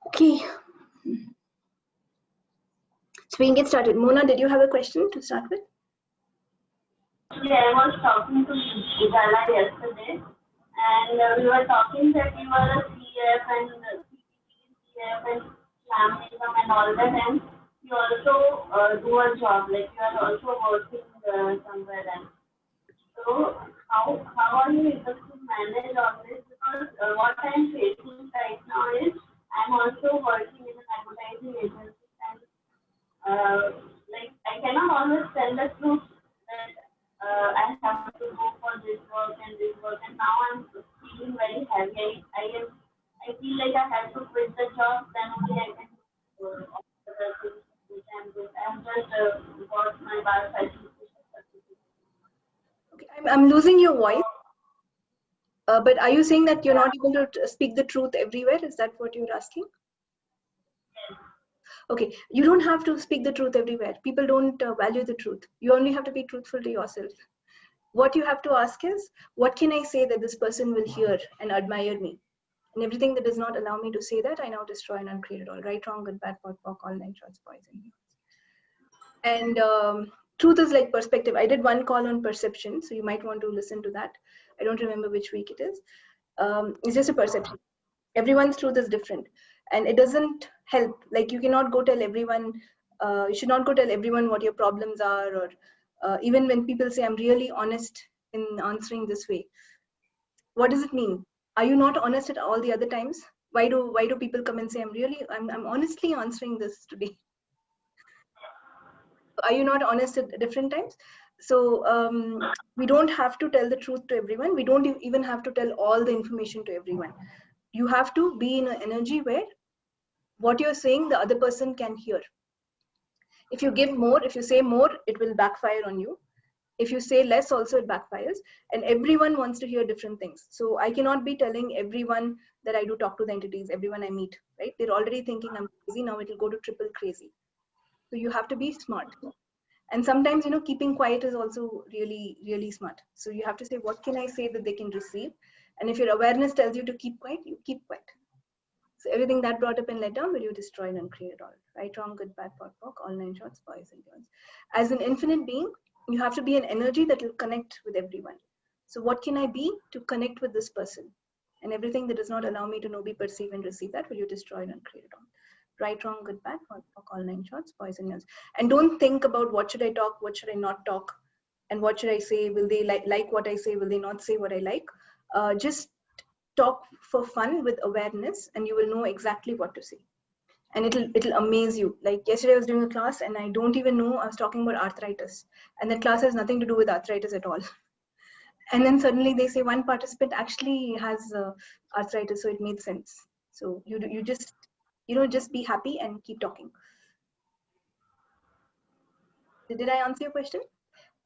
Okay. So we can get started. Mona, did you have a question to start with? Yeah, I was talking to Ujala yesterday, and we were talking that you are a CF and CF and shamanism and all that, and you also do a job, like you are also working somewhere else. So how are you able to manage all this? Because what I'm facing right now is I'm also working in an advertising agency, and like I cannot always tell the truth that I have to go for this work, and now I'm feeling very heavy. I feel like I have to quit the job, then only I can do all the things which I'm doing. I'm just got my bioscience. Okay, I'm losing your voice. But are you saying that you're not able to speak the truth everywhere? Is that what you're asking? Okay, you don't have to speak the truth everywhere. People don't value the truth. You only have to be truthful to yourself. What you have to ask is, what can I say that this person will hear and admire me? And everything that does not allow me to say that, I now destroy and uncreate it all. Right, wrong, good, bad, POC, POC, all nine shorts, boys and girls. And truth is like perspective. I did one call on perception, so you might want to listen to that. I don't remember which week it is. It's just a perception. Everyone's truth is different, and it doesn't help. Like you cannot go tell everyone. You should not go tell everyone what your problems are, or even when people say I'm really honest in answering this way. What does it mean? Are you not honest at all the other times? Why do people come and say I'm honestly answering this today? Are you not honest at different times? So we don't have to tell the truth to everyone. We don't even have to tell all the information to everyone. You have to be in an energy where what you're saying the other person can hear. If you give more, if you say more, it will backfire on you. If you say less, also it backfires. And everyone wants to hear different things. So I cannot be telling everyone that I do talk to the entities, everyone I meet, right? They're already thinking I'm crazy. Now it will go to triple crazy. So you have to be smart. And sometimes, keeping quiet is also really, really smart. So you have to say, what can I say that they can receive? And if your awareness tells you to keep quiet, you keep quiet. So everything that brought up and let down, will you destroy and uncreate it all? Right, wrong, good, bad, POC, POC, all nine shorts, boys and girls. As an infinite being, you have to be an energy that will connect with everyone. So what can I be to connect with this person? And everything that does not allow me to know, be, perceive, and receive that, will you destroy and uncreate it all? Right, wrong, good, bad, POC, POC, all nine shorts, boys and girls. And don't think about what should I talk, what should I not talk, and what should I say? Will they like what I say? Will they not say what I like? Just talk for fun with awareness, and you will know exactly what to say. And it'll amaze you. Like yesterday I was doing a class and I don't even know I was talking about arthritis, and that class has nothing to do with arthritis at all. And then suddenly they say one participant actually has arthritis, so it made sense. So you just just be happy and keep talking. Did I answer your question?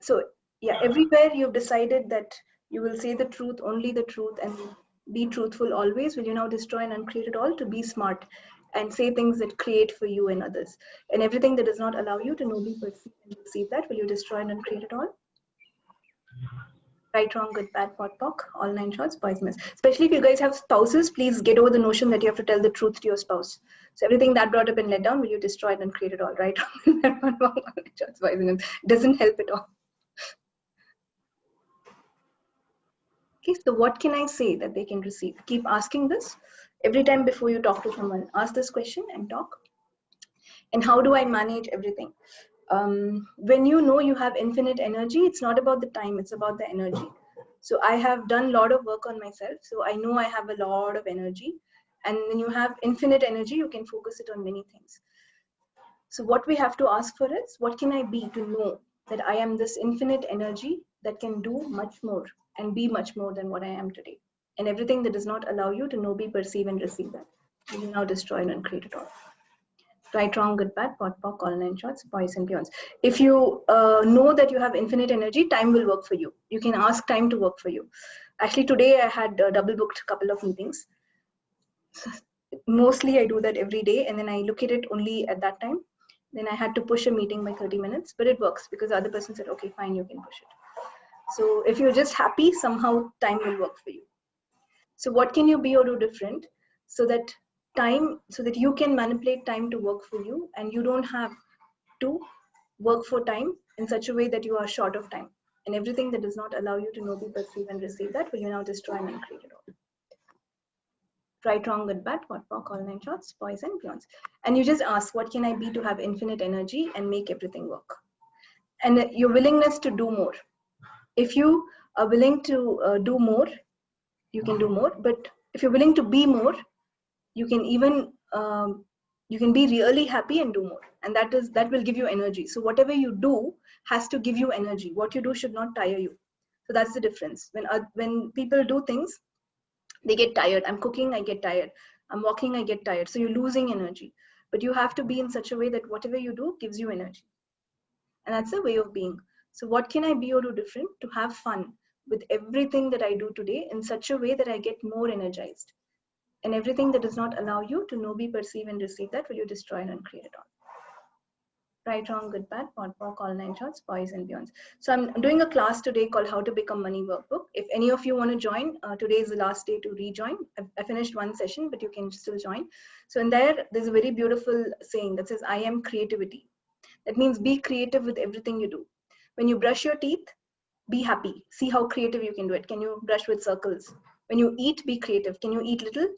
So yeah, everywhere you've decided that you will say the truth, only the truth, and be truthful always, will you now destroy and uncreate it all to be smart and say things that create for you and others? And everything that does not allow you to know, be, perceive, and receive that, will you destroy and uncreate it all? Right, wrong, good, bad, POC, POC, all nine shorts, boys, men. Especially if you guys have spouses, please get over the notion that you have to tell the truth to your spouse. So everything that brought up and let down, will you destroy and uncreate it all? Right, wrong, all nine shorts, boys, men. Doesn't help at all. Okay, so what can I say that they can receive? Keep asking this every time before you talk to someone. Ask this question and talk. And how do I manage everything? When you know you have infinite energy, it's not about the time, it's about the energy. So I have done a lot of work on myself. So I know I have a lot of energy. And when you have infinite energy, you can focus it on many things. So what we have to ask for is, what can I be to know that I am this infinite energy that can do much more and be much more than what I am today? And everything that does not allow you to know, be, perceive, and receive that, you now destroy and uncreate it all. Right, wrong, good, bad, POC, POC, all nine shorts, boys and beyonds. If you know that you have infinite energy, time will work for you. You can ask time to work for you. Actually, today I had double booked a couple of meetings. Mostly I do that every day, and then I look at it only at that time. Then I had to push a meeting by 30 minutes, but it works because the other person said, okay, fine, you can push it. So if you're just happy, somehow time will work for you. So what can you be or do different so that you can manipulate time to work for you, and you don't have to work for time in such a way that you are short of time, and everything that does not allow you to know, be, perceive, and receive, that will you now destroy and create it all. Right, wrong, good, bad, what, walk, all nine shorts, boys and beyonds. And you just ask, what can I be to have infinite energy and make everything work? And your willingness to do more. If you are willing to do more, you can do more. But if you're willing to be more, you can even you can be really happy and do more, and that will give you energy. So whatever you do has to give you energy. What you do should not tire you. So that's the difference. When people do things, they get tired. I'm cooking, I get tired. I'm walking, I get tired. So you're losing energy. But you have to be in such a way that whatever you do gives you energy, and that's a way of being. So what can I be or do different to have fun with everything that I do today in such a way that I get more energized? And everything that does not allow you to know, be, perceive, and receive, that will you destroy and uncreate it all. Right, wrong, good, bad, pod, walk, all nine shorts, boys and beyonds. So I'm doing a class today called How to Become Money Workbook. If any of you want to join, today is the last day to rejoin. I finished one session, but you can still join. So in there's a very beautiful saying that says, I am creativity. That means be creative with everything you do. When you brush your teeth, be happy. See how creative you can do it. Can you brush with circles? When you eat, be creative. Can you eat little,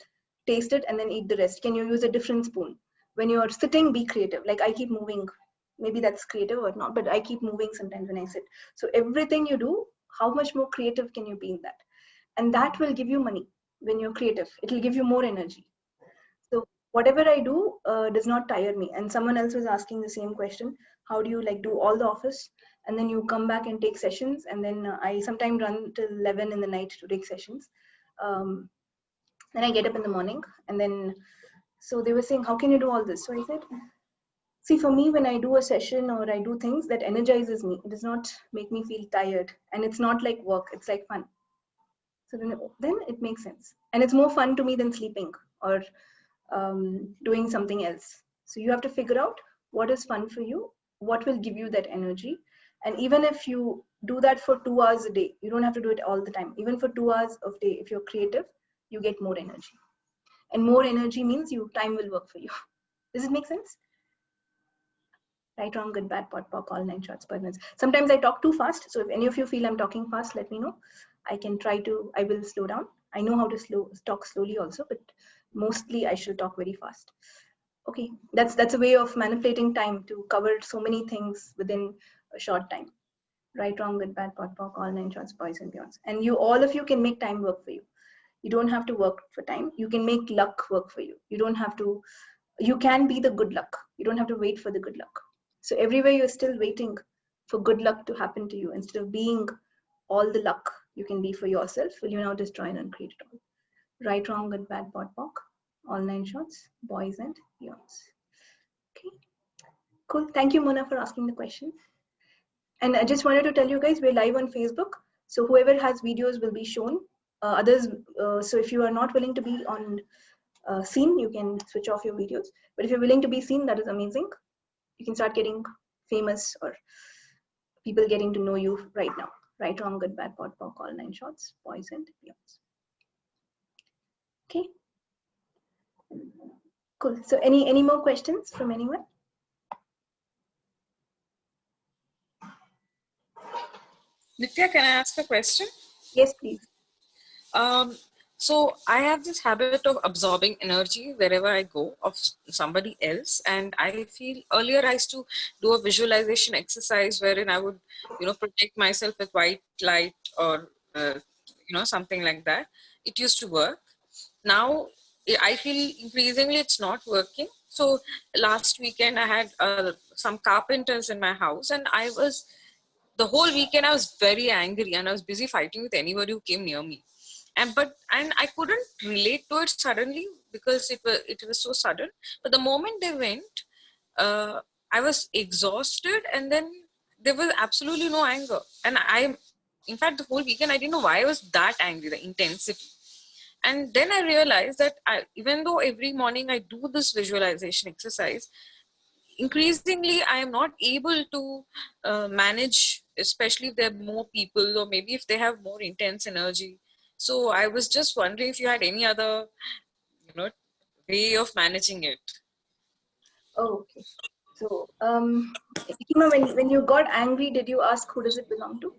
taste it, and then eat the rest? Can you use a different spoon? When you're sitting, be creative. Like I keep moving. Maybe that's creative or not, but I keep moving sometimes when I sit. So everything you do, how much more creative can you be in that? And that will give you money when you're creative. It will give you more energy. So whatever I do does not tire me. And someone else was asking the same question. How do you like do all the office and then you come back and take sessions? And then I sometimes run till 11 in the night to take sessions. Then I get up in the morning, and then, so they were saying, how can you do all this? So I said, see, for me, when I do a session or I do things, that energizes me. It does not make me feel tired. And it's not like work, it's like fun. So then it makes sense. And it's more fun to me than sleeping or doing something else. So you have to figure out what is fun for you, what will give you that energy. And even if you do that for 2 hours a day, you don't have to do it all the time. Even for 2 hours of day, if you're creative, you get more energy. And more energy means time will work for you. Does it make sense? Right, wrong, good, bad, pot, pock, all nine shorts per minute. Sometimes I talk too fast. So if any of you feel I'm talking fast, let me know. I will slow down. I know how to talk slowly also, but mostly I should talk very fast. Okay, that's a way of manipulating time to cover so many things within a short time. Right, wrong, good, bad, pot, pock, all nine shorts, boys and beyonds. And all of you can make time work for you. You don't have to work for time. You can make luck work for you. You can be the good luck. You don't have to wait for the good luck. So everywhere you're still waiting for good luck to happen to you, instead of being all the luck you can be for yourself, will you now destroy and uncreate it all? Right, wrong, good, bad, pot, pock, all nine shorts, boys and beyonds. Okay, cool. Thank you, Mona, for asking the question. And I just wanted to tell you guys, we're live on Facebook. So whoever has videos will be shown. So if you are not willing to be on seen, you can switch off your videos. But if you're willing to be seen, that is amazing. You can start getting famous or people getting to know you right now. Right, wrong, good, bad, pot, pock, all nine shorts, boys and beyonds. Okay, cool. So any more questions from anyone? Nithya, can I ask a question? Yes, please. So I have this habit of absorbing energy wherever I go of somebody else, and I feel earlier I used to do a visualization exercise wherein I would, protect myself with white light or something like that. It used to work. Now I feel increasingly it's not working. So last weekend I had some carpenters in my house, and the whole weekend I was very angry and I was busy fighting with anybody who came near me. And I couldn't relate to it suddenly because it was so sudden. But the moment they went, I was exhausted, and then there was absolutely no anger. And in fact, the whole weekend I didn't know why I was that angry, the intensity. And then I realized that even though every morning I do this visualization exercise, increasingly I am not able to manage, especially if there are more people or maybe if they have more intense energy. So I was just wondering if you had any other, way of managing it. Oh, okay. So, Hima, when you got angry, did you ask who does it belong to?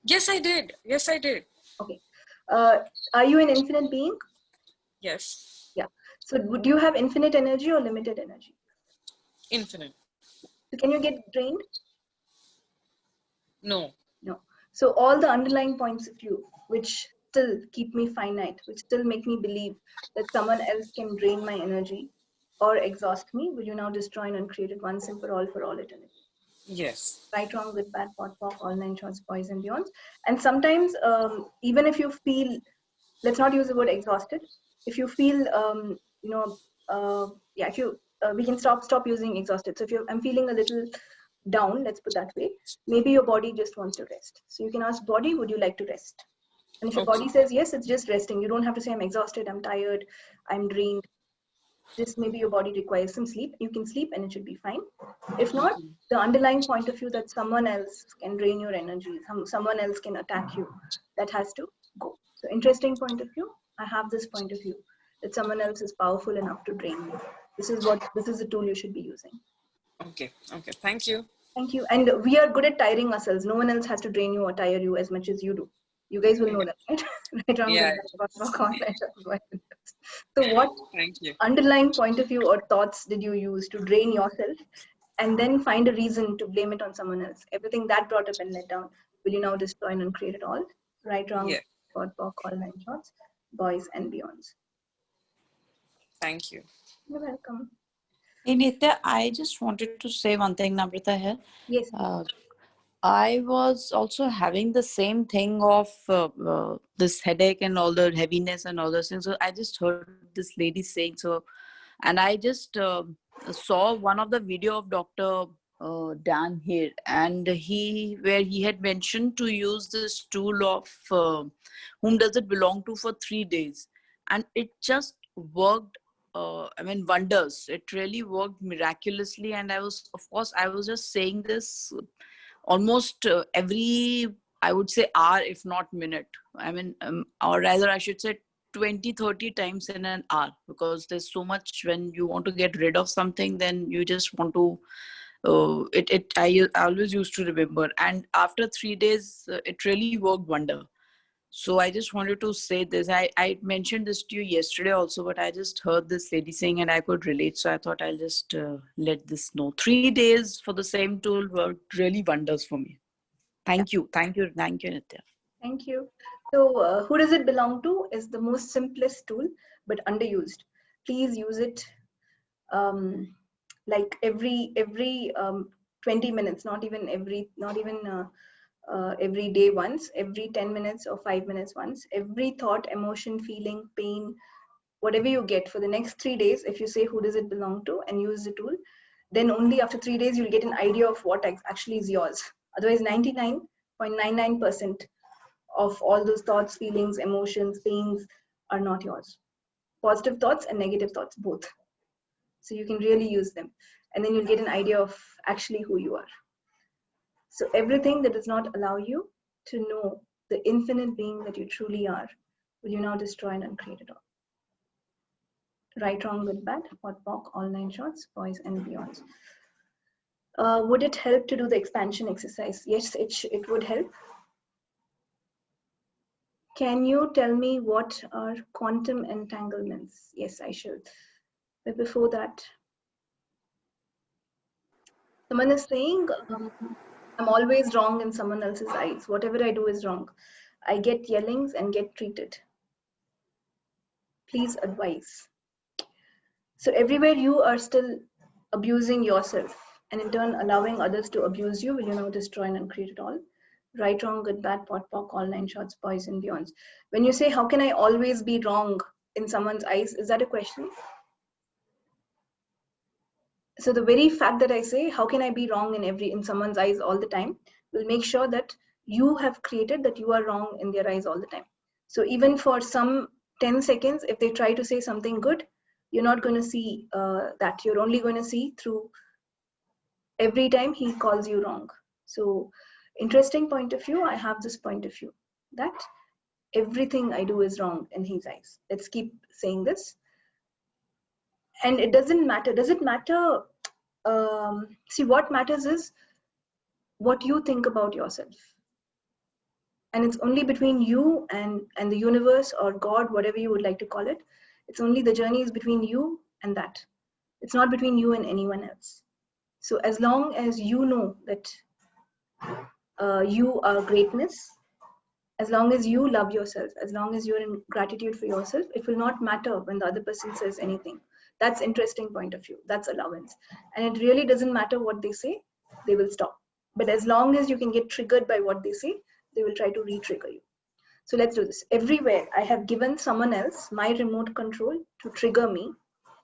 Yes, I did. Yes, I did. Okay. Are you an infinite being? Yes. Yeah. So, would you have infinite energy or limited energy? Infinite. So, can you get drained? No. No. So, all the underlying points of view, which still keep me finite, which still make me believe that someone else can drain my energy or exhaust me, will you now destroy and uncreate it once and for all eternity? Yes. Right, wrong, good, bad, pot, pock, all nine shorts, boys and beyonds. And sometimes, even if you feel, let's not use the word exhausted. If you feel, if you, we can stop using exhausted. So if I'm feeling a little down, let's put that way, maybe your body just wants to rest. So you can ask body, would you like to rest? And if your Okay. body says yes, it's just resting. You don't have to say I'm exhausted, I'm tired, I'm drained. Just maybe your body requires some sleep. You can sleep and it should be fine. If not, the underlying point of view that someone else can drain your energy, someone else can attack you, that has to go. So interesting point of view. I have this point of view that someone else is powerful enough to drain me. This is the tool you should be using. Okay. Okay. Thank you. Thank you. And we are good at tiring ourselves. No one else has to drain you or tire you as much as you do. You guys will know that, right? Right, wrong, Yeah. good, bad, so what Thank you. underlying point of view or thoughts did you use to drain yourself and then find a reason to blame it on someone else? Everything that brought up and let down, will you now destroy and uncreate it all? Right, wrong, Yeah. God, talk, all nine shots, boys and beyonds. Thank you. You're welcome. Hey Nithya, I just wanted to say one thing, Namrita here. Yes. I was also having the same thing of this headache and all the heaviness and all those things. So I just heard this lady saying so, and I just saw one of the video of Dr. Dan here, and where he had mentioned to use this tool of whom does it belong to for 3 days, and it just worked. I mean, wonders. It really worked miraculously, and I was just saying this almost every, I would say, hour, if not minute. I mean, or rather I should say 20-30 times in an hour, because there's so much when you want to get rid of something, then you just want to I always used to remember, and after 3 days it really worked wonder. So I just wanted to say this. I mentioned this to you yesterday also, but I just heard this lady saying and I could relate. So I thought I'll just let this know. 3 days for the same tool worked really wonders for me. Thank you. Thank you. Thank you, Nithya. Thank you. So who does it belong to is the most simplest tool, but underused. Please use it like every 20 minutes, not even every day once, every 10 minutes or 5 minutes once. Every thought, emotion, feeling, pain, whatever you get for the next 3 days, if you say who does it belong to and use the tool, then only after 3 days you'll get an idea of what actually is yours. Otherwise, 99.99% of all those thoughts, feelings, emotions, pains are not yours. Positive thoughts and negative thoughts, both. So you can really use them. And then you'll get an idea of actually who you are. So everything that does not allow you to know the infinite being that you truly are, will you now destroy and uncreate it all? Right, wrong, good, bad, pot, pock, all nine shots, boys and beyonds. Would it help to do the expansion exercise? Yes, it would help. Can you tell me what are quantum entanglements? Yes, I should. But before that, someone is saying, I'm always wrong in someone else's eyes. Whatever I do is wrong. I get yellings and get treated. Please advise. So everywhere you are still abusing yourself and in turn allowing others to abuse you, will you now destroy and uncreate it all? Right, wrong, good, bad, pot, pock, all nine shots, boys and beyonds. When you say, how can I always be wrong in someone's eyes? Is that a question? So the very fact that I say, how can I be wrong in someone's eyes all the time, will make sure that you have created that you are wrong in their eyes all the time. So even for some 10 seconds, if they try to say something good, you're not going to see that. You're only going to see through every time he calls you wrong. So interesting point of view. I have this point of view that everything I do is wrong in his eyes. Let's keep saying this. And it doesn't matter. Does it matter? See, what matters is what you think about yourself. And it's only between you and the universe or God, whatever you would like to call it. It's only the journey is between you and that. It's not between you and anyone else. So as long as you know that you are greatness, as long as you love yourself, as long as you're in gratitude for yourself, it will not matter when the other person says anything. That's interesting point of view. That's allowance. And it really doesn't matter what they say, they will stop. But as long as you can get triggered by what they say, they will try to re-trigger you. So let's do this. Everywhere I have given someone else my remote control to trigger me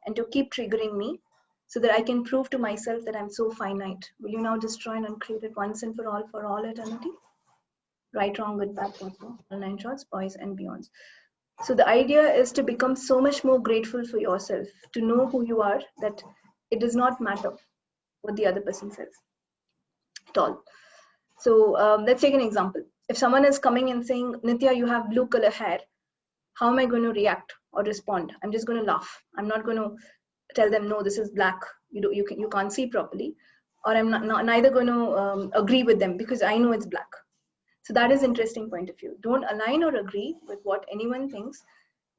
and to keep triggering me so that I can prove to myself that I'm so finite. Will you now destroy and uncreate it once and for all eternity? Right, wrong, good, bad, all nine shorts, boys and beyonds. So the idea is to become so much more grateful for yourself, to know who you are, that it does not matter what the other person says at all. So let's take an example. If someone is coming and saying, Nithya, you have blue color hair, how am I going to react or respond? I'm just going to laugh. I'm not going to tell them, no, this is black. You can't see properly. Or I'm neither going to agree with them because I know it's black. So that is interesting point of view. Don't align or agree with what anyone thinks,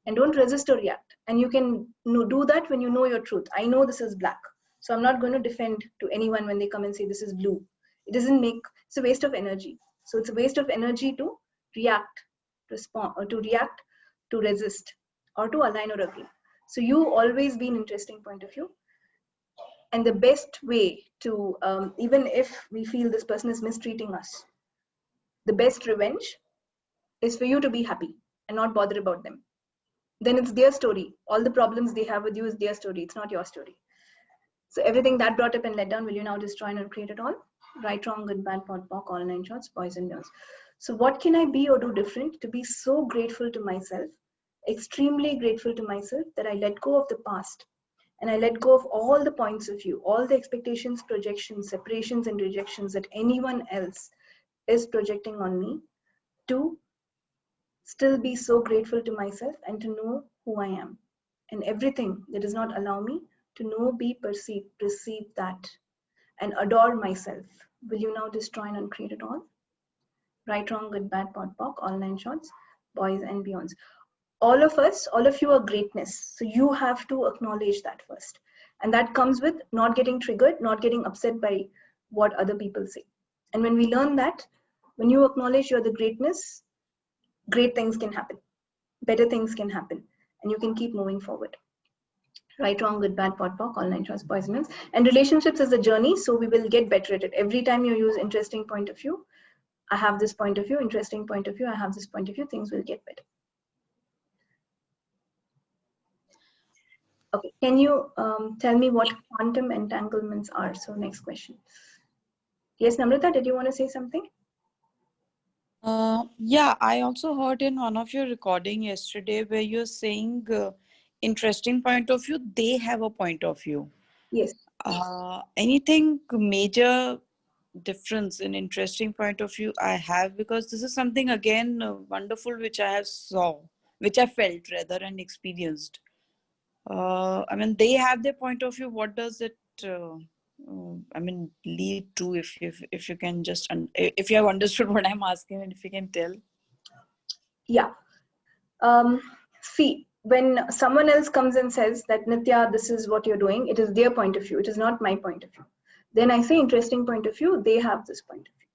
and don't resist or react. And you can do that when you know your truth. I know this is black, so I'm not going to defend to anyone when they come and say this is blue. It doesn't make, it's a waste of energy. So it's a waste of energy to react, respond, or to react, to resist, or to align or agree. So you always be an interesting point of view. And the best way to, even if we feel this person is mistreating us, the best revenge is for you to be happy and not bother about them. Then it's their story. All the problems they have with you is their story. It's not your story. So everything that brought up and let down, will you now destroy and create it all? Right, wrong, good, bad, pot, pock, all nine shorts, boys and girls. So what can I be or do different to be so grateful to myself, extremely grateful to myself, that I let go of the past and I let go of all the points of view, all the expectations, projections, separations and rejections that anyone else is projecting on me, to still be so grateful to myself and to know who I am. And everything that does not allow me to know, be, perceive, receive that, and adore myself. Will you now destroy and uncreate it all? Right, wrong, good, bad, pot, pock, all nine shorts, boys and beyonds. All of us, all of you are greatness. So you have to acknowledge that first. And that comes with not getting triggered, not getting upset by what other people say. And when we learn that, when you acknowledge you're the greatness, great things can happen, better things can happen, and you can keep moving forward. Right, wrong, good, bad, pot, pock, all nine shorts, boys and girls. And relationships is a journey, so we will get better at it. Every time you use interesting point of view, I have this point of view, interesting point of view, I have this point of view, things will get better. Okay, can you tell me what quantum entanglements are? So next question. Yes, Namrata, did you want to say something? Yeah, I also heard in one of your recording yesterday where you're saying interesting point of view, they have a point of view. Yes. Anything major difference in interesting point of view I have, because this is something again wonderful which I have which I felt rather and experienced. I mean, they have their point of view. What does it I mean, lead to, if you can just if you have understood what I'm asking, and if you can tell? Yeah. See, when someone else comes and says that, Nithya, this is what you're doing, it is their point of view, it is not my point of view. Then I say interesting point of view, they have this point of view.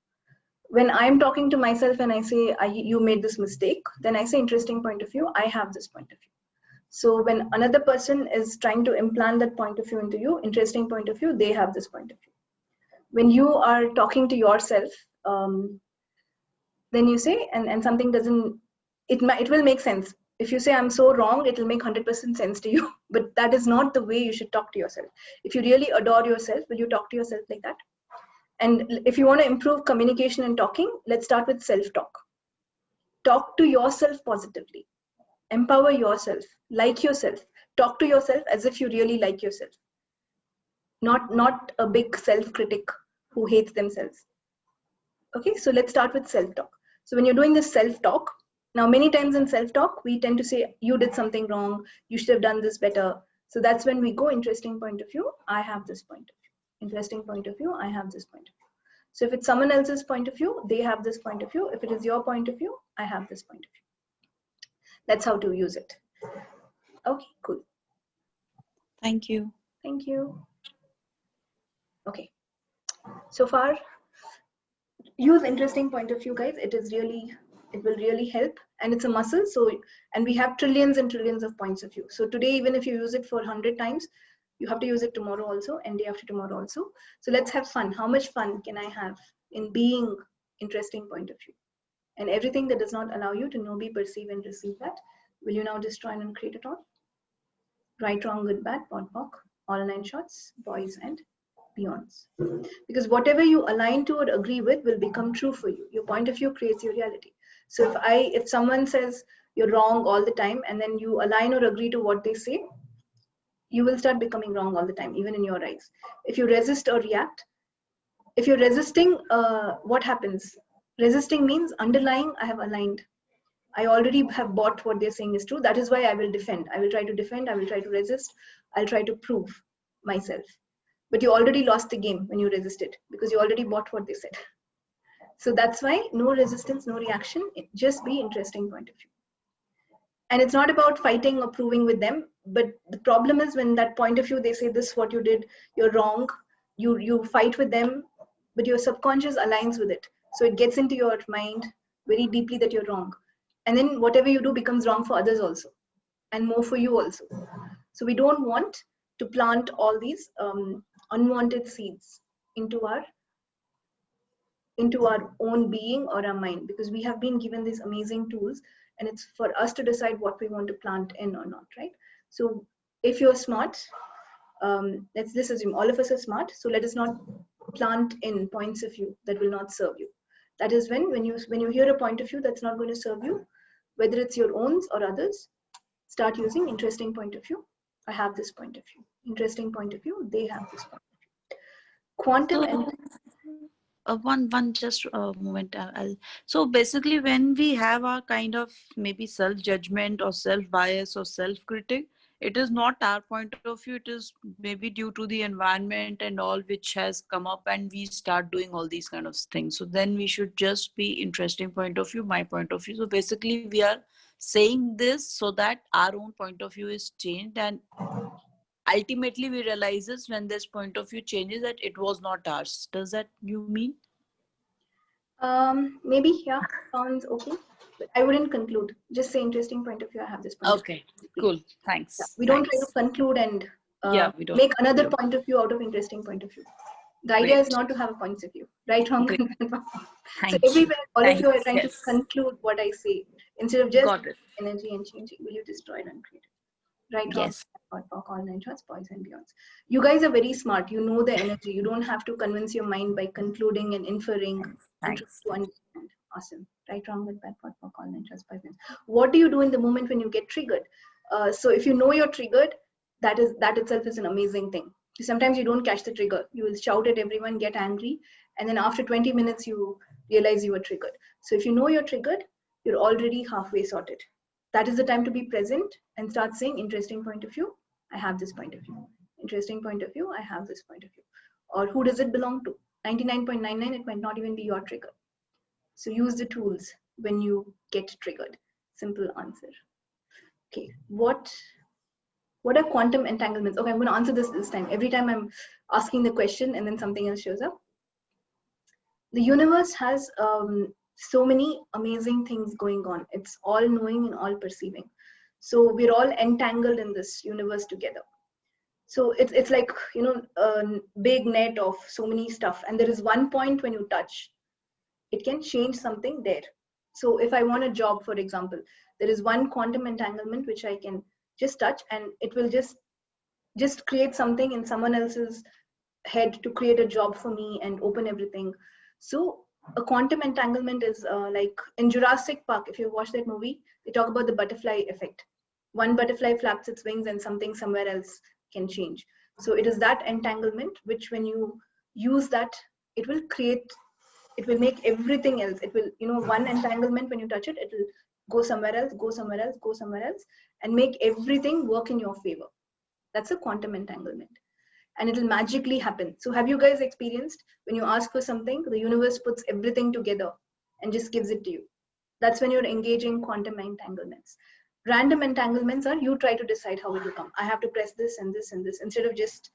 When I'm talking to myself and I say, you made this mistake, then I say interesting point of view, I have this point of view. So when another person is trying to implant that point of view into you, interesting point of view, they have this point of view. When you are talking to yourself, then you say, and something doesn't, it will make sense. If you say I'm so wrong, it will make 100% sense to you. But that is not the way you should talk to yourself. If you really adore yourself, will you talk to yourself like that? And if you want to improve communication and talking, let's start with self-talk. Talk to yourself positively. Empower yourself. Like yourself. Talk to yourself as if you really like yourself. Not a big self-critic who hates themselves. Okay, so let's start with self-talk. So when you're doing this self-talk, Now, many times in self-talk, we tend to say, you did something wrong, you should have done this better. So that's when we go, interesting point of view, I have this point of view. Interesting point of view, I have this point of view. So if it's someone else's point of view, they have this point of view. If it is your point of view, I have this point of view. That's how to use it. Okay, cool. Thank you. Thank you. Okay. So far, use interesting point of view, guys. It will really help, and it's a muscle. So, and we have trillions and trillions of points of view. So today, even if you use it for 100 times, you have to use it tomorrow also, and day after tomorrow also. So let's have fun. How much fun can I have in being interesting point of view? And everything that does not allow you to know, be, perceive, and receive that, will you now destroy and create it all? Right, wrong, good, bad, POD, POC, all 9 shots, boys and beyonds. Because whatever you align to or agree with will become true for you. Your point of view creates your reality. So if someone says you're wrong all the time, and then you align or agree to what they say, you will start becoming wrong all the time, even in your eyes. If you resist or react, if you're resisting, what happens? Resisting means underlying, I have aligned. I already have bought what they're saying is true. That is why I will defend. I will try to defend. I will try to resist. I'll try to prove myself. But you already lost the game when you resisted, because you already bought what they said. So that's why no resistance, no reaction, just be interesting point of view. And it's not about fighting or proving with them, but the problem is when that point of view, they say this, what you did, you're wrong, you fight with them, but your subconscious aligns with it. So it gets into your mind very deeply that you're wrong. And then whatever you do becomes wrong for others also, and more for you also. So we don't want to plant all these unwanted seeds into our own being or our mind, because we have been given these amazing tools, and it's for us to decide what we want to plant in or not, right? So if you're smart, let's just assume all of us are smart, so let us not plant in points of view that will not serve you. That is when you hear a point of view that's not going to serve you, whether it's your own or others, start using interesting point of view. I have this point of view. Interesting point of view, they have this point of view. Quantum and one just moment. So basically, when we have a kind of maybe self judgment or self bias or self critic, it is not our point of view. It is maybe due to the environment and all which has come up, and we start doing all these kind of things. So then we should just be interesting point of view, my point of view. So basically, we are saying this so that our own point of view is changed, and ultimately we realizes when this point of view changes that it was not ours. Does that you mean? maybe, yeah, sounds okay. But I wouldn't conclude. Just say interesting point of view. I have this point. Okay, cool. Thanks. Yeah, we don't try to conclude and we don't make another point of view out of interesting point of view. The idea is not to have a point of view, right, wrong. So everywhere, all of you are trying to conclude what I say instead of just energy and changing. Will you destroy it and create it? Right, wrong, all 9 shots, boys and beyonds. You guys are very smart. You know the energy. You don't have to convince your mind by concluding and inferring and to understand. Awesome. Right, wrong, with bad, all 9 shots, boys and beyonds. What do you do in the moment when you get triggered? So if you know you're triggered, that itself is an amazing thing. Sometimes you don't catch the trigger. You will shout at everyone, get angry, and then after 20 minutes you realize you were triggered. So if you know you're triggered, you're already halfway sorted. That is the time to be present and start saying interesting point of view, I have this point of view. Interesting point of view, I have this point of view. Or who does it belong to? 99.99, it might not even be your trigger. So use the tools when you get triggered. Simple answer. Okay, what are quantum entanglements? Okay, I'm going to answer this time. Every time I'm asking the question and then something else shows up. The universe has so many amazing things going on. It's all knowing and all perceiving. So we're all entangled in this universe together. So it's like, a big net of so many stuff. And there is one point when you touch, it can change something there. So if I want a job, for example, there is one quantum entanglement which I can just touch, and it will just create something in someone else's head to create a job for me and open everything. So a quantum entanglement is like in Jurassic Park, if you watch that movie, they talk about the butterfly effect. One butterfly flaps its wings and something somewhere else can change. So it is that entanglement which when you use that, it will make everything else. It will, one entanglement when you touch it, it will go somewhere else, go somewhere else, go somewhere else, and make everything work in your favor. That's a quantum entanglement. And it'll magically happen. So have you guys experienced when you ask for something, the universe puts everything together and just gives it to you? That's when you're engaging quantum entanglements. Random entanglements are you try to decide how it will come. I have to press this and this and this, instead of just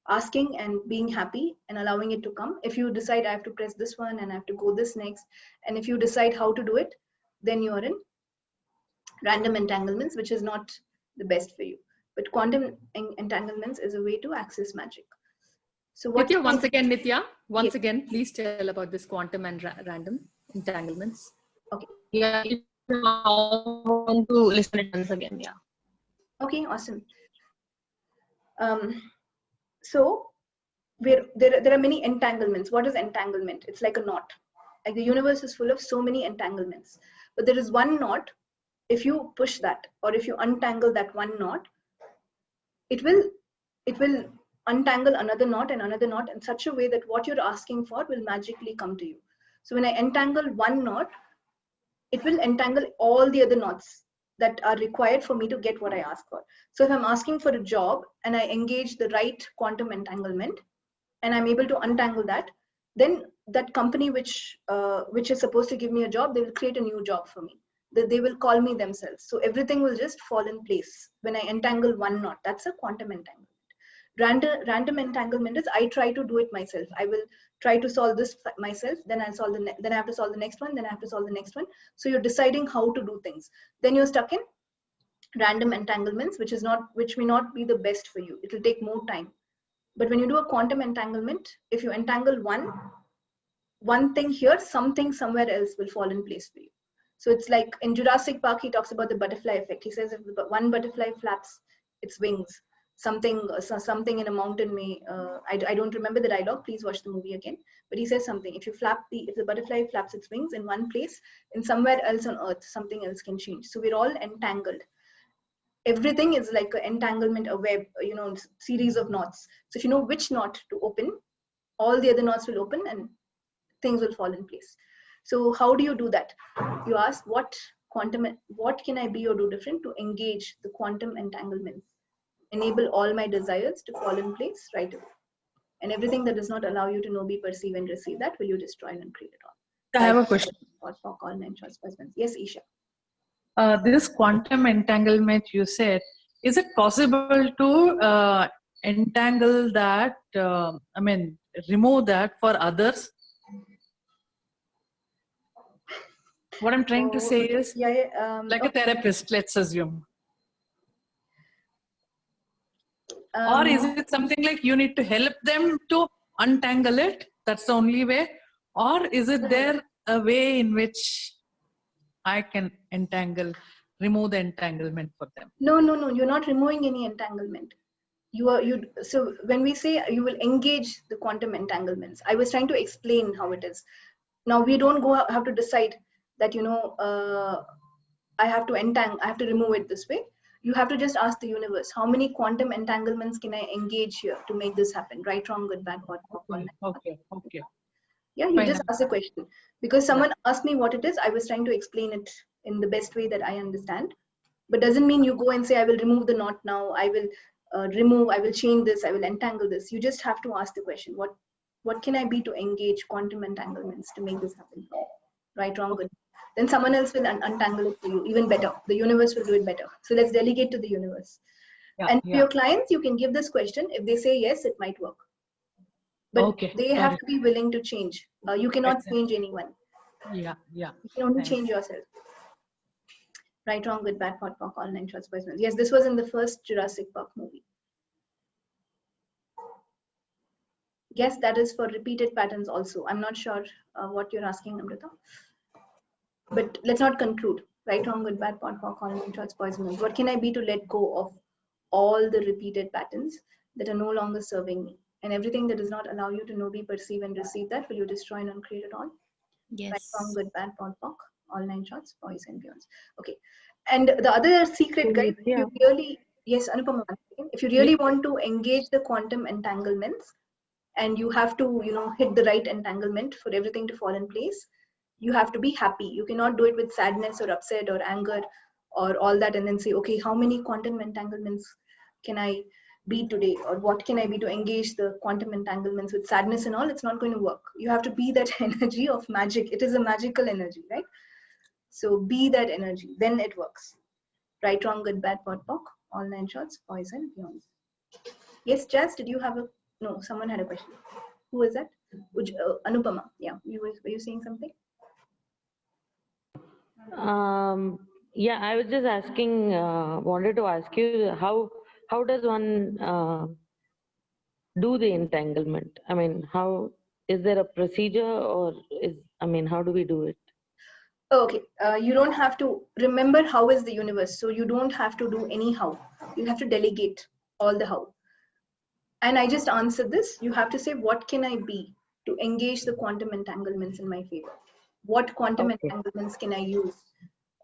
asking and being happy and allowing it to come. If you decide I have to press this one and I have to go this next, and if you decide how to do it, then you're in random entanglements, which is not the best for you. But quantum entanglements is a way to access magic. So what Nithya, once again, Yes. again, please tell about this quantum and random entanglements. Okay. Yeah, if you want to listen it once again, yeah. Okay, awesome. So there are many entanglements. What is entanglement? It's like a knot. Like the universe is full of so many entanglements, but there is one knot. If you push that, or if you untangle that one knot, it will untangle another knot and another knot in such a way that what you're asking for will magically come to you. So when I entangle one knot, it will entangle all the other knots that are required for me to get what I ask for. So if I'm asking for a job and I engage the right quantum entanglement and I'm able to untangle that, then that company which is supposed to give me a job, they will create a new job for me. They will call me themselves. So everything will just fall in place when I entangle one knot. That's a quantum entanglement. Random entanglement is I try to do it myself. I will try to solve this myself, then I'll solve then I have to solve the next one, then I have to solve the next one. So you're deciding how to do things. Then you're stuck in random entanglements, which may not be the best for you. It will take more time. But when you do a quantum entanglement, if you entangle one thing here, something somewhere else will fall in place for you. So it's like in Jurassic Park, he talks about the butterfly effect. He says if one butterfly flaps its wings, something in a mountain may, I don't remember the dialogue, please watch the movie again, but he says something, if the butterfly flaps its wings in one place, in somewhere else on earth, something else can change. So we're all entangled. Everything is like an entanglement, a web, series of knots. So if you know which knot to open, all the other knots will open and things will fall in place. So how do you do that? You ask what can I be or do different to engage the quantum entanglements, enable all my desires to fall in place right away. And everything that does not allow you to know, be, perceive, and receive, that will you destroy and create it all. I have a question. Yes, Isha. This quantum entanglement you said, is it possible to entangle that, remove that for others? What I'm trying to say is, like a therapist, let's assume. Or is it something like you need to help them to untangle it? That's the only way? Or is it there a way in which I can remove the entanglement for them? No, you're not removing any entanglement. So when we say you will engage the quantum entanglements, I was trying to explain how it is. Now we don't have to decide that I have to remove it this way. You have to just ask the universe, how many quantum entanglements can I engage here to make this happen? Right, wrong, good, bad, what. Okay. Yeah, you just ask a question. Because someone asked me what it is, I was trying to explain it in the best way that I understand. But doesn't mean you go and say, I will remove the knot now, I will change this, I will entangle this. You just have to ask the question, what can I be to engage quantum entanglements to make this happen? Right, wrong, good. Then someone else will untangle it for you even better. The universe will do it better. So let's delegate to the universe. And for your clients, you can give this question. If they say yes, it might work. But they have to be willing to change. You cannot change anyone. Yeah. You can only change yourself. Right, wrong, good, bad, pot, pock, all nine shorts, boys. Yes, this was in the first Jurassic Park movie. Yes, that is for repeated patterns also. I'm not sure what you're asking, Amrita. But let's not conclude. Right, wrong, good, bad, pot, pock, all nine shorts, boys. What can I be to let go of all the repeated patterns that are no longer serving me? And everything that does not allow you to know, be, perceive, and receive, that will you destroy and uncreate it all? Yes. Right, wrong, good, bad, pot, pock, all nine shorts, boys and beyonds. Okay. And the other secret, guys, if you really, yes, Anupama, if you really want to engage the quantum entanglements, and you have to, hit the right entanglement for everything to fall in place, You have to be happy. You cannot do it with sadness or upset or anger or all that and then say, okay, how many quantum entanglements can I be today, or what can I be to engage the quantum entanglements with sadness and all? It's not going to work. You have to be that energy of magic. It is a magical energy, right? So be that energy, then it works. Right, wrong, good, bad, pot, pock, all nine shots, poison, beyond. Yes, Jazz, did you have a, no, someone had a question. Who was that? Anupama, yeah, were you saying something? Yeah, I was just asking, wanted to ask you how does one do the entanglement? I mean, how is there a procedure, or how do we do it? Okay, you don't have to remember how is the universe, so you don't have to do any how. You have to delegate all the how. And I just answered this. You have to say, what can I be to engage the quantum entanglements in my favor? What quantum entanglements can I use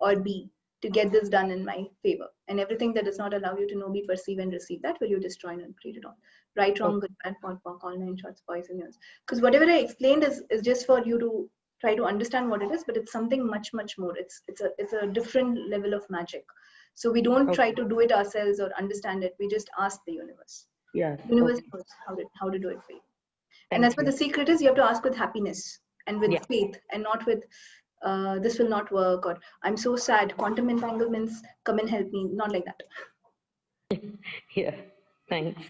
or be to get this done in my favor? And everything that does not allow you to know, be, perceive, and receive, that will you destroy and create it all. Right, wrong, good, bad, pot, pock, all nine shots, poison, yours. Because whatever I explained is just for you to try to understand what it is, but it's something much, much more. It's a different level of magic. So we don't try to do it ourselves or understand it. We just ask the universe. Yes. Universe knows how to do it for you. And that's what the secret is. You have to ask with happiness and with faith, and not with this will not work, or I'm so sad, quantum entanglements, come and help me. Not like that. Yeah, thanks.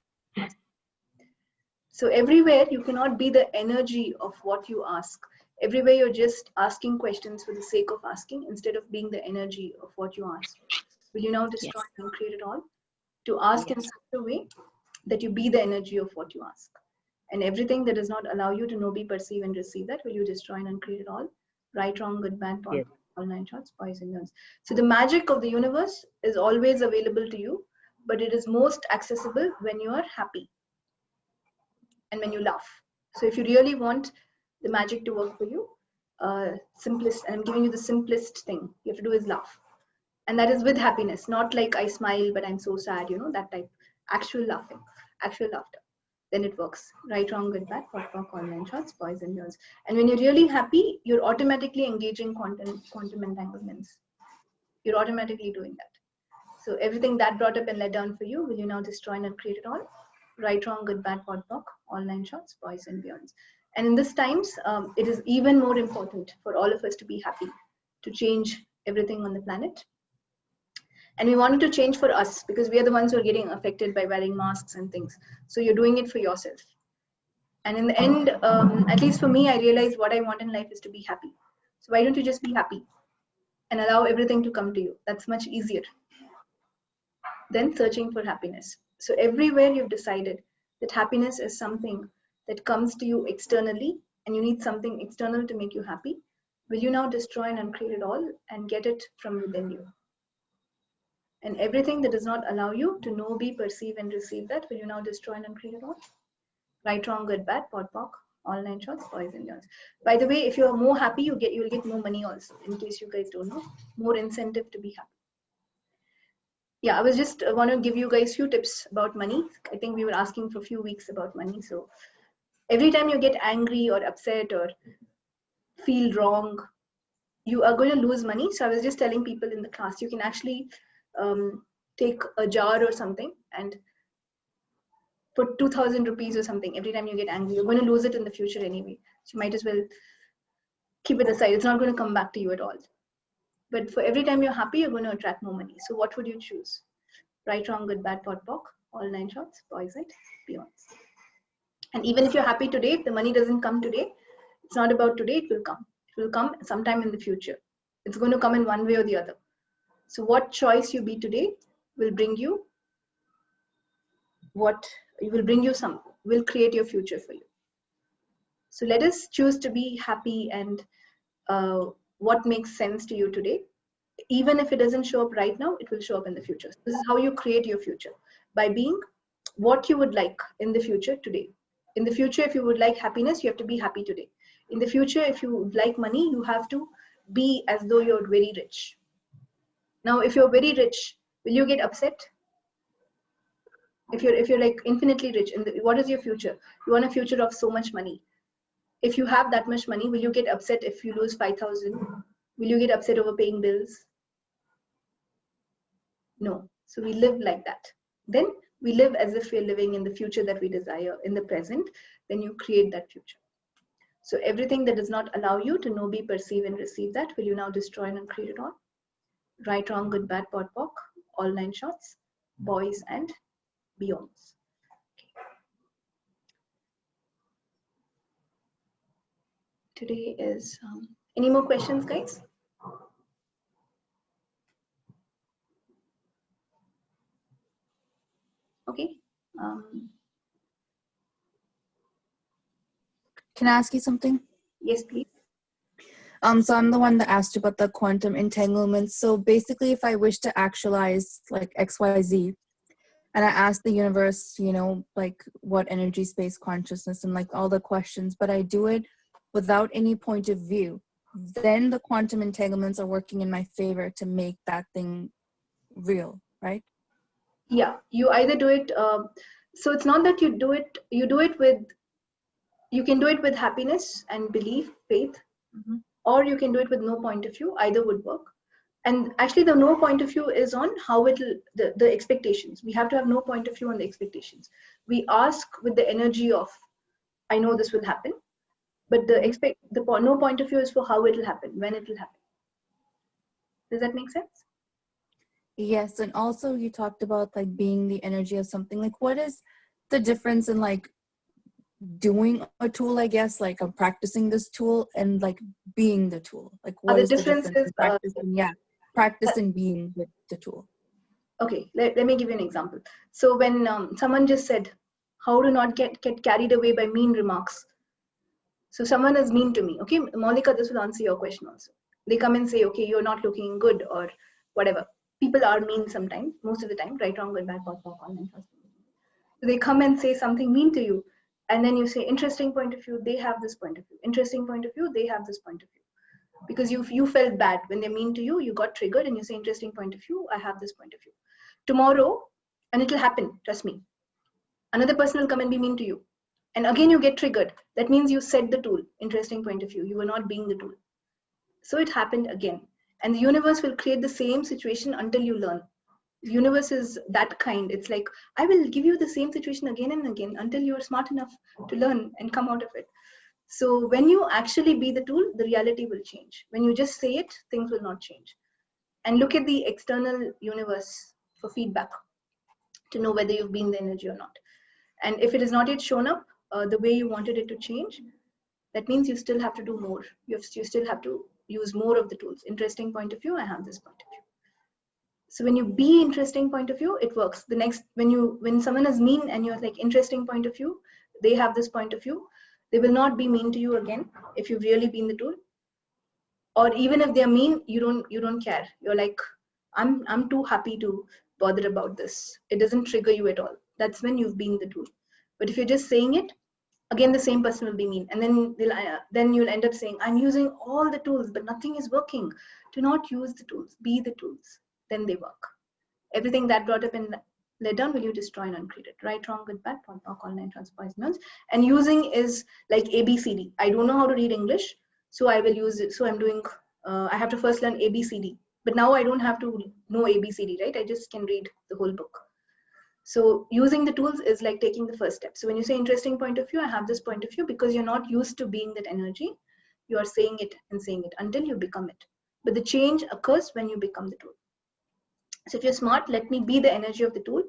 So everywhere you cannot be the energy of what you ask. Everywhere you're just asking questions for the sake of asking instead of being the energy of what you ask. Will you now destroy and create it all? To ask in such a way that you be the energy of what you ask. And everything that does not allow you to know, be, perceive, and receive, that will you destroy and uncreate it all. Right, wrong, good, bad, all nine shots, poison, guns. So the magic of the universe is always available to you, but it is most accessible when you are happy and when you laugh. So if you really want the magic to work for you, simplest, and I'm giving you the simplest thing you have to do is laugh. And that is with happiness, not like I smile, but I'm so sad, that type. Actual laughing, actual laughter. Then it works. Right, wrong, good, bad, pot, pock, all nine shots, poison, yours. And when you're really happy, you're automatically engaging quantum entanglements. You're automatically doing that. So everything that brought up and let down for you, will you now destroy and create it all? Right, wrong, good, bad, pot, pock, all nine shots, poison, beyonds. And in this times, it is even more important for all of us to be happy, to change everything on the planet. And we wanted to change for us because we are the ones who are getting affected by wearing masks and things. So you're doing it for yourself. And in the end, at least for me, I realized what I want in life is to be happy. So why don't you just be happy and allow everything to come to you? That's much easier than searching for happiness. So everywhere you've decided that happiness is something that comes to you externally, and you need something external to make you happy, will you now destroy and uncreate it all and get it from within you? And everything that does not allow you to know, be, perceive, and receive, that will you now destroy and uncreate it all? Right, wrong, good, bad, pot, pock, all nine shots, poison, yours. By the way, if you are more happy, you will get more money also. In case you guys don't know, more incentive to be happy. Yeah, I was just want to give you guys few tips about money. I think we were asking for a few weeks about money. So every time you get angry or upset or feel wrong, you are going to lose money. So I was just telling people in the class, you can actually take a jar or something and put 2,000 rupees or something. Every time you get angry, you're going to lose it in the future anyway. So you might as well keep it aside. It's not going to come back to you at all. But for every time you're happy, you're going to attract more money. So what would you choose? Right, wrong, good, bad, pot, pock, all nine shots, poison, beyond. And even if you're happy today, if the money doesn't come today, it's not about today, it will come. It will come sometime in the future. It's going to come in one way or the other. So what choice you be today will bring you will create your future for you. So let us choose to be happy and what makes sense to you today. Even if it doesn't show up right now, it will show up in the future. This is how you create your future, by being what you would like in the future today. In the future, if you would like happiness, you have to be happy today. In the future, if you would like money, you have to be as though you're very rich. Now, if you're very rich, will you get upset? If you're like infinitely rich, what is your future? You want a future of so much money. If you have that much money, will you get upset if you lose 5,000? Will you get upset over paying bills? No. So we live like that. Then we live as if we're living in the future that we desire. In the present, then you create that future. So everything that does not allow you to know, be, perceive, and receive that, will you now destroy and create it all? Right, wrong, good, bad, pot, pock, all 9 shots, boys and beyonds. Today is, any more questions, guys? Okay. Can I ask you something? Yes, please. So I'm the one that asked you about the quantum entanglements. So basically, if I wish to actualize like XYZ, and I ask the universe, you know, like what energy, space, consciousness, and like all the questions, but I do it without any point of view, then the quantum entanglements are working in my favor to make that thing real, right? Yeah, you either do it, so it's not that you do it with, you can do it with happiness and belief, faith, or you can do it with no point of view. Either would work. And actually the no point of view is on how it'll, the expectations. We have to have no point of view on the expectations. We ask with the energy of, I know this will happen, but the no point of view is for how it'll happen, when it will happen. Does that make sense? Yes, and also you talked about like being the energy of something. Like what is the difference in like doing a tool, I guess, like I'm practicing this tool and like being the tool? Like what is the difference in practicing, practicing being the tool? Okay, let me give you an example. So when someone just said, how to not get carried away by mean remarks. So someone is mean to me. Okay, Monica, this will answer your question also. They come and say, okay, you're not looking good or whatever. People are mean sometimes, most of the time, right, wrong, good, bad, pot, pock, online, trust. So they come and say something mean to you. And then you say, interesting point of view, they have this point of view. Interesting point of view, they have this point of view. Because you felt bad when they're mean to you, you got triggered and you say, interesting point of view, I have this point of view. Tomorrow, and it'll happen, trust me, another person will come and be mean to you. And again, you get triggered. That means you set the tool, interesting point of view. You were not being the tool. So it happened again. And the universe will create the same situation until you learn. The universe is that kind. It's like, I will give you the same situation again and again until you're smart enough to learn and come out of it. So when you actually be the tool, the reality will change. When you just say it, things will not change. And look at the external universe for feedback to know whether you've been the energy or not. And if it is not yet shown up the way you wanted it to change, that means you still have to do more. You still have to use more of the tools. Interesting point of view, I have this point of view. So when you be interesting point of view, it works. The next, when someone is mean and you're like interesting point of view, they have this point of view, they will not be mean to you again if you've really been the tool. Or even if they're mean, you don't care. You're like, I'm too happy to bother about this. It doesn't trigger you at all. That's when you've been the tool. But if you're just saying it, again the same person will be mean, and then you'll end up saying, I'm using all the tools but nothing is working. Do not use the tools, be the tools, then they work. Everything that brought up in let down, will you destroy and uncreate it? Right, wrong, good, bad, pot, pock, all 9 transpoisons. And using is like ABCD. I don't know how to read English, so I will use it. So I'm doing I have to first learn ABCD, but now I don't have to know ABCD, right? I just can read the whole book. So using the tools is like taking the first step. So when you say interesting point of view, I have this point of view, because you're not used to being that energy. You are saying it and saying it until you become it. But the change occurs when you become the tool. So if you're smart, let me be the energy of the tool,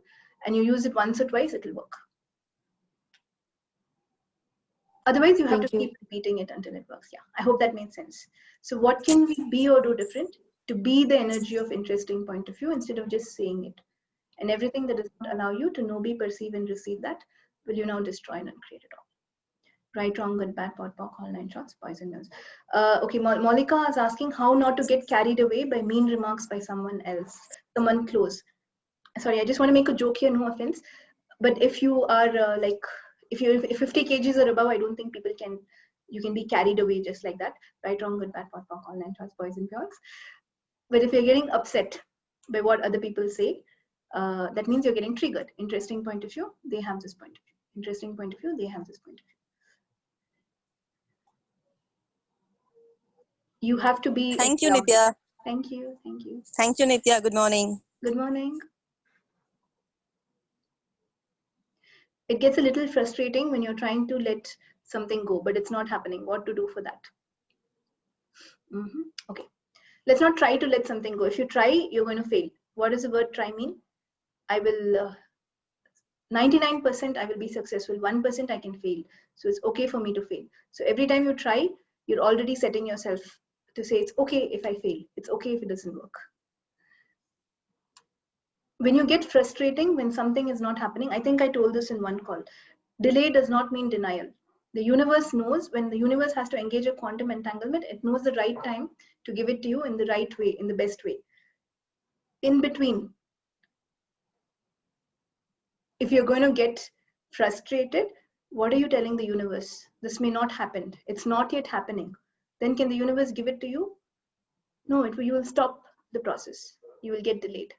and you use it once or twice, it will work. Otherwise, you have to keep repeating it until it works. Yeah, I hope that made sense. So what can we be or do different to be the energy of interesting point of view instead of just saying it? And everything that does not allow you to know, be, perceive, and receive that, will you now destroy and uncreate it all? Right, wrong, good, bad, pot, pock, all 9 shots, poison nerves. Okay, Monica is asking how not to get carried away by mean remarks by someone else, someone close. Sorry, I just want to make a joke here, no offense. But if you are like, if 50 kgs or above, I don't think you can be carried away just like that. Right, wrong, good, bad, pot, pock, all 9 shots, poison pills. But if you're getting upset by what other people say, that means you're getting triggered. Interesting point of view, they have this point of view. Interesting point of view, they have this point of view. You have to be Thank you, grounded. Nithya. Thank you. Thank you. Thank you, Nithya. Good morning. Good morning. It gets a little frustrating when you're trying to let something go, but it's not happening. What to do for that? Okay. Let's not try to let something go. If you try, you're going to fail. What does the word try mean? I will 99% I will be successful, 1% I can fail. So it's okay for me to fail. So every time you try, you're already setting yourself to say it's okay if I fail. It's okay if it doesn't work. When you get frustrating when something is not happening, I think I told this in one call, delay does not mean denial. The universe knows when the universe has to engage a quantum entanglement, it knows the right time to give it to you in the right way, in the best way. In between, if you're going to get frustrated, what are you telling the universe? This may not happen. It's not yet happening. Then can the universe give it to you? No, you will stop the process. You will get delayed.